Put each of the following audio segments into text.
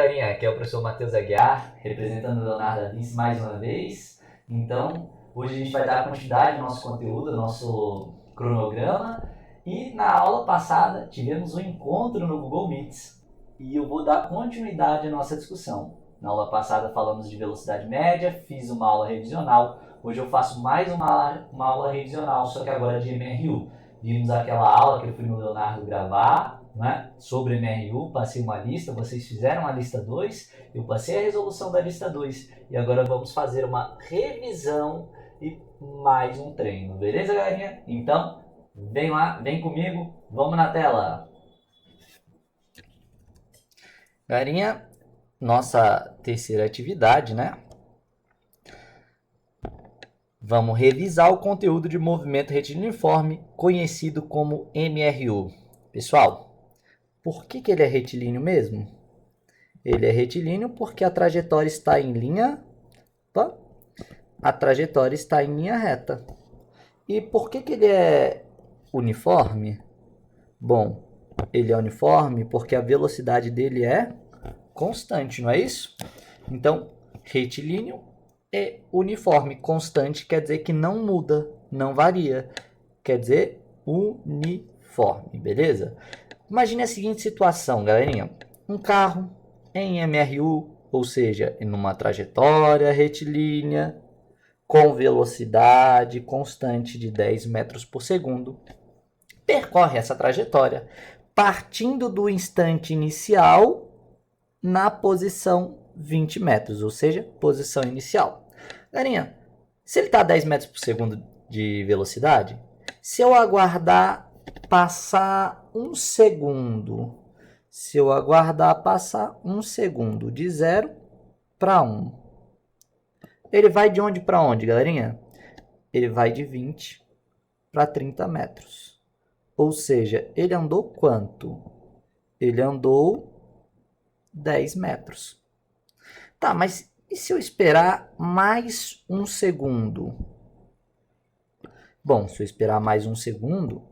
galerinha, aqui é o professor Matheus Aguiar, representando o Leonardo da Vinci mais uma vez. Então, hoje a gente vai dar continuidade ao nosso conteúdo, ao nosso cronograma. E na aula passada tivemos um encontro no Google Meets e eu vou dar continuidade à nossa discussão. Na aula passada falamos de velocidade média, fiz uma aula revisional. Hoje eu faço mais uma aula revisional, só que agora de MRU. Vimos aquela aula que eu fui no Leonardo gravar, né, sobre MRU, passei uma lista, vocês fizeram a lista 2, eu passei a resolução da lista 2 e agora vamos fazer uma revisão e mais um treino, beleza, galerinha? Então, vem lá, vem comigo, vamos na tela! Galerinha, nossa terceira atividade, né? Vamos revisar o conteúdo de movimento retilíneo-uniforme, conhecido como MRU. Pessoal, por que ele é retilíneo mesmo? Ele é retilíneo porque a trajetória está em linha... Opa, a trajetória está em linha reta. E por que ele é uniforme? Bom, ele é uniforme porque a velocidade dele é constante, não é isso? Então, retilíneo é uniforme. Constante quer dizer que não muda, não varia. Quer dizer uniforme, beleza? Imagine a seguinte situação, galerinha. Um carro em MRU, ou seja, em uma trajetória retilínea, com velocidade constante de 10 metros por segundo, percorre essa trajetória, partindo do instante inicial na posição 20 metros, ou seja, posição inicial. Galerinha, se ele está a 10 metros por segundo de velocidade, se eu aguardar passar um segundo, de 0 para 1, ele vai de onde para onde, galerinha? Ele vai de 20 para 30 metros. Ou seja, ele andou quanto? Ele andou 10 metros. Tá, mas e se eu esperar mais um segundo? Bom, se eu esperar mais um segundo,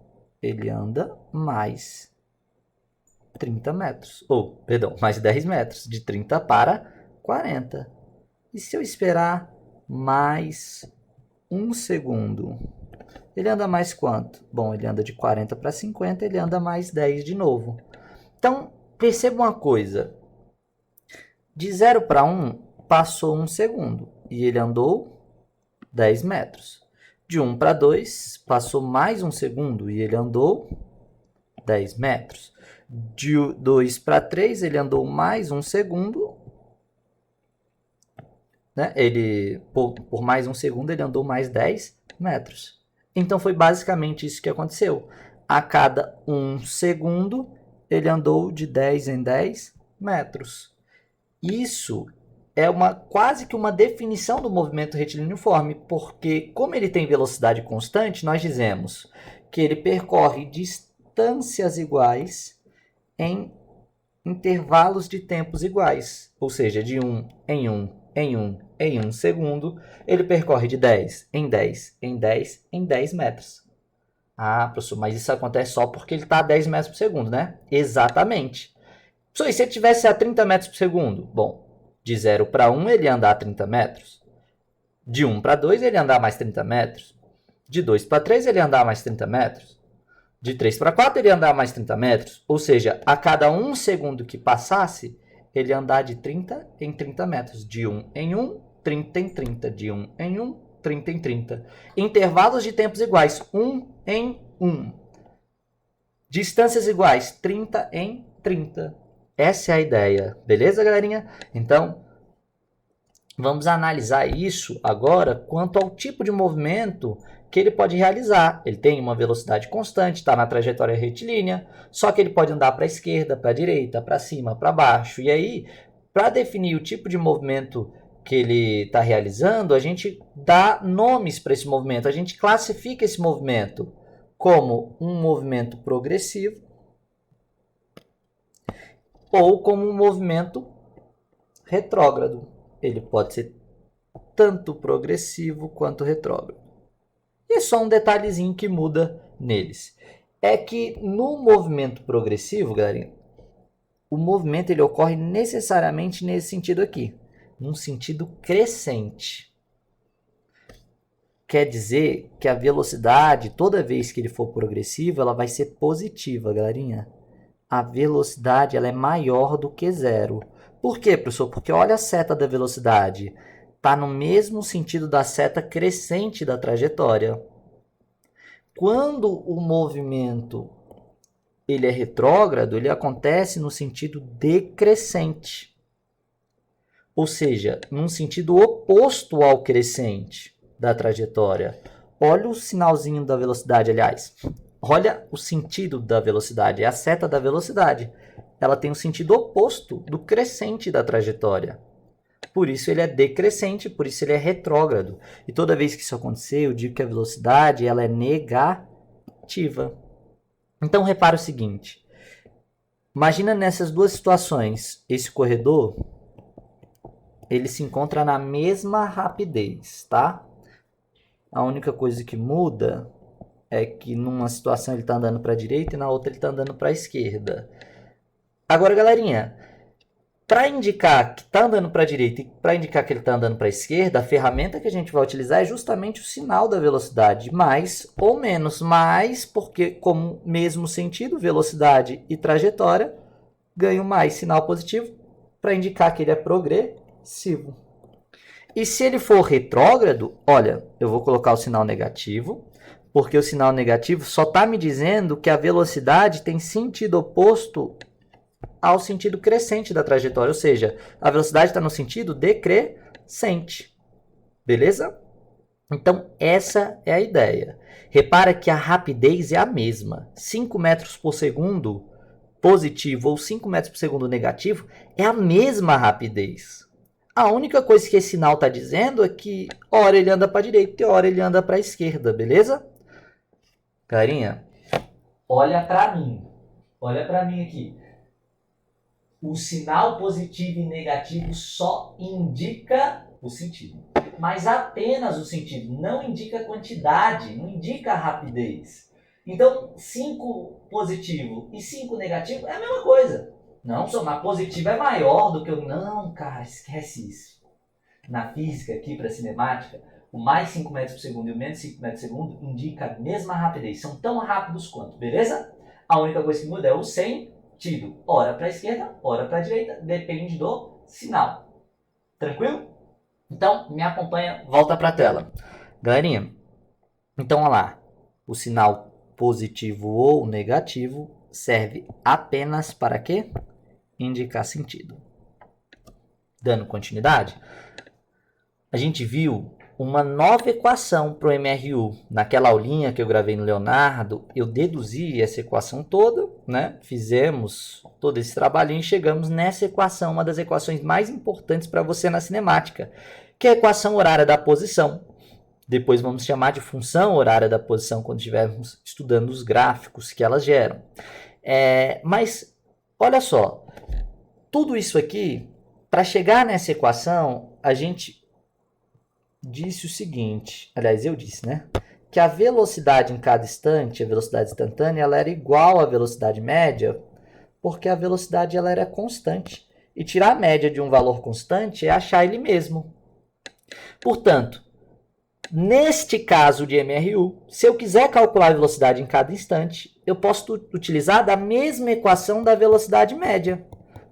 ele anda mais 30 metros. Mais 10 metros. De 30 para 40. E se eu esperar mais um segundo? Ele anda mais quanto? Bom, ele anda de 40 para 50, ele anda mais 10 de novo. Então, perceba uma coisa. De 0 para 1, passou um segundo. E ele andou 10 metros. De 1 para 2, passou mais um segundo. E ele andou 10 metros. De 2 para 3, ele andou mais um segundo. Né? Por mais um segundo, ele andou mais 10 metros. Então, foi basicamente isso que aconteceu. A cada um segundo, ele andou de 10 em 10 metros. Isso é quase que uma definição do movimento retilíneo uniforme, porque como ele tem velocidade constante, nós dizemos que ele percorre distâncias iguais em intervalos de tempos iguais, ou seja, de 1 em 1 em 1 em 1 segundo, ele percorre de 10 em 10 em 10 em 10 metros. Ah, professor, mas isso acontece só porque ele está a 10 metros por segundo, né? Exatamente. Professor, e se ele estivesse a 30 metros por segundo? Bom, de 0 para 1 ele ia andar 30 metros. De 1 para 2 ele ia andar mais 30 metros. De 2 para 3 ele ia andar mais 30 metros. De 3 para 4 ele ia andar mais 30 metros. Ou seja, a cada um segundo que passasse, ele ia andar de 30 em 30 metros. De 1 em 1, 30 em 30. De 1 em 1, 30 em 30. Intervalos de tempos iguais, 1 em 1. Distâncias iguais, 30 em 30. Essa é a ideia. Beleza, galerinha? Então, vamos analisar isso agora quanto ao tipo de movimento que ele pode realizar. Ele tem uma velocidade constante, está na trajetória retilínea, só que ele pode andar para a esquerda, para a direita, para cima, para baixo. E aí, para definir o tipo de movimento que ele está realizando, a gente dá nomes para esse movimento, a gente classifica esse movimento como um movimento progressivo ou como um movimento retrógrado. Ele pode ser tanto progressivo quanto retrógrado. E só um detalhezinho que muda neles. É que no movimento progressivo, galerinha, o movimento ele ocorre necessariamente nesse sentido aqui, num sentido crescente. Quer dizer que a velocidade, toda vez que ele for progressivo, ela vai ser positiva, galerinha. A velocidade ela é maior do que zero. Por quê, professor? Porque olha a seta da velocidade. Está no mesmo sentido da seta crescente da trajetória. Quando o movimento ele é retrógrado, ele acontece no sentido decrescente. Ou seja, num sentido oposto ao crescente da trajetória. Olha o sinalzinho da velocidade, aliás. Olha o sentido da velocidade, é a seta da velocidade. Ela tem um sentido oposto do crescente da trajetória. Por isso ele é decrescente, por isso ele é retrógrado. E toda vez que isso acontecer, eu digo que a velocidade ela é negativa. Então repara o seguinte. Imagina nessas duas situações, esse corredor, ele se encontra na mesma rapidez, tá? A única coisa que muda é que numa situação ele está andando para a direita e na outra ele está andando para a esquerda. Agora, galerinha, para indicar que está andando para a direita e para indicar que ele está andando para a esquerda, a ferramenta que a gente vai utilizar é justamente o sinal da velocidade, mais ou menos, mais porque como mesmo sentido, velocidade e trajetória, ganho mais sinal positivo para indicar que ele é progressivo. E se ele for retrógrado, olha, eu vou colocar o sinal negativo, porque o sinal negativo só está me dizendo que a velocidade tem sentido oposto ao sentido crescente da trajetória, ou seja, a velocidade está no sentido decrescente, beleza? Então, essa é a ideia. Repara que a rapidez é a mesma, 5 metros por segundo positivo ou 5 metros por segundo negativo é a mesma rapidez. A única coisa que esse sinal está dizendo é que hora ele anda para a direita e hora ele anda para a esquerda, beleza? Carinha, olha para mim. Olha para mim aqui. O sinal positivo e negativo só indica o sentido. Mas apenas o sentido. Não indica a quantidade, não indica a rapidez. Então, 5 positivo e 5 negativo é a mesma coisa. Não, somar positivo é maior do que o... Não, cara, esquece isso. Na física aqui para cinemática, o mais 5 metros por segundo e o menos 5 metros por segundo indica a mesma rapidez. São tão rápidos quanto, beleza? A única coisa que muda é o sentido. Ora para a esquerda, ora para a direita, depende do sinal. Tranquilo? Então, me acompanha, volta para a tela. Galerinha, então olha lá. O sinal positivo ou negativo serve apenas para quê? Indicar sentido. Dando continuidade, a gente viu uma nova equação para o MRU. Naquela aulinha que eu gravei no Leonardo, eu deduzi essa equação toda, né? Fizemos todo esse trabalhinho e chegamos nessa equação, uma das equações mais importantes para você na cinemática, que é a equação horária da posição. Depois vamos chamar de função horária da posição quando estivermos estudando os gráficos que elas geram. Mas, olha só, tudo isso aqui, para chegar nessa equação, a gente disse o seguinte, aliás, eu disse, né? Que a velocidade em cada instante, a velocidade instantânea, ela era igual à velocidade média, porque a velocidade ela era constante. E tirar a média de um valor constante é achar ele mesmo. Portanto, neste caso de MRU, se eu quiser calcular a velocidade em cada instante, eu posso utilizar da mesma equação da velocidade média,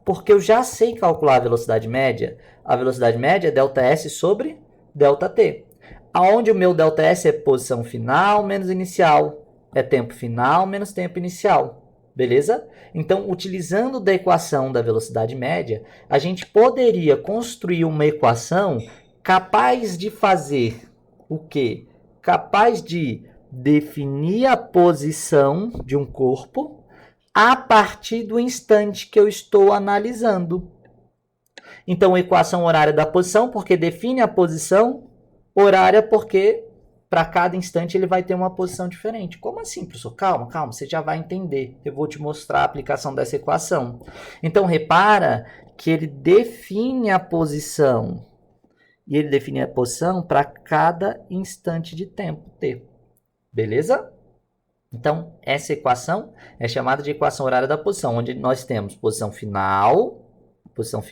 porque eu já sei calcular a velocidade média. A velocidade média é ΔS sobre ΔT, aonde o meu ΔS é posição final menos inicial, é tempo final menos tempo inicial. Beleza? Então, utilizando da equação da velocidade média, a gente poderia construir uma equação capaz de fazer o quê? Capaz de definir a posição de um corpo a partir do instante que eu estou analisando. Então, equação horária da posição, porque define a posição, horária porque para cada instante ele vai ter uma posição diferente. Como assim, professor? Calma, você já vai entender. Eu vou te mostrar a aplicação dessa equação. Então, repara que ele define a posição. E ele define a posição para cada instante de tempo t. Beleza? Então, essa equação é chamada de equação horária da posição, onde nós temos posição final, posição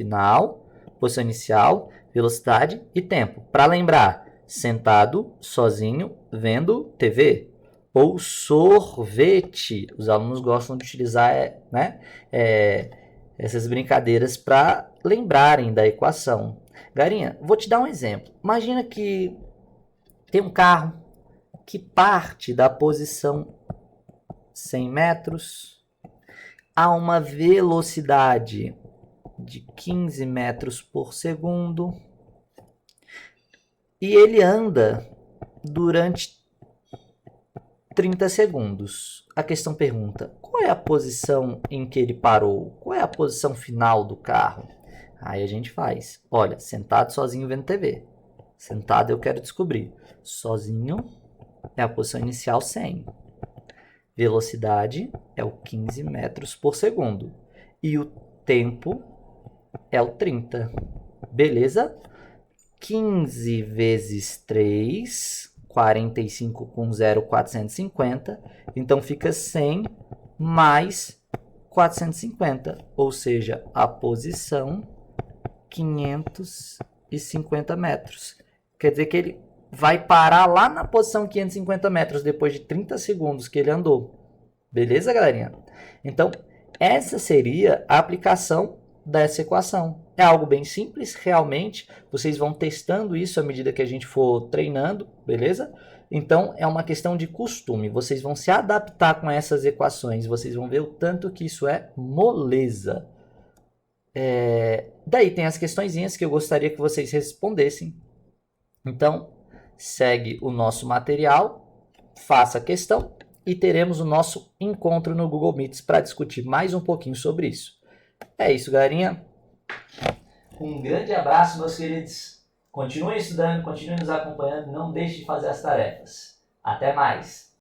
inicial, velocidade e tempo. Para lembrar, sentado, sozinho, vendo TV. Ou sorvete. Os alunos gostam de utilizar essas brincadeiras para lembrarem da equação. Garinha, vou te dar um exemplo. Imagina que tem um carro que parte da posição 100 metros a uma velocidade de 15 metros por segundo e ele anda durante 30 segundos. A questão pergunta, qual é a posição em que ele parou? Qual é a posição final do carro? Aí a gente faz, olha, sentado sozinho vendo TV. Sentado eu quero descobrir. Sozinho é a posição inicial 100. Velocidade é o 15 metros por segundo. E o tempo é o 30. Beleza? 15 vezes 3, 45 com 0, 450. Então fica 100 mais 450. Ou seja, a posição 550 metros. Quer dizer que ele vai parar lá na posição 550 metros depois de 30 segundos que ele andou. Beleza, galerinha? Então, essa seria a aplicação dessa equação. É algo bem simples, realmente. Vocês vão testando isso à medida que a gente for treinando, beleza? Então, é uma questão de costume. Vocês vão se adaptar com essas equações. Vocês vão ver o tanto que isso é moleza. Daí tem as questõezinhas que eu gostaria que vocês respondessem. Então, segue o nosso material, faça a questão e teremos o nosso encontro no Google Meets para discutir mais um pouquinho sobre isso. É isso, galerinha. Um grande abraço, meus queridos. Continuem estudando, continuem nos acompanhando, não deixe de fazer as tarefas. Até mais!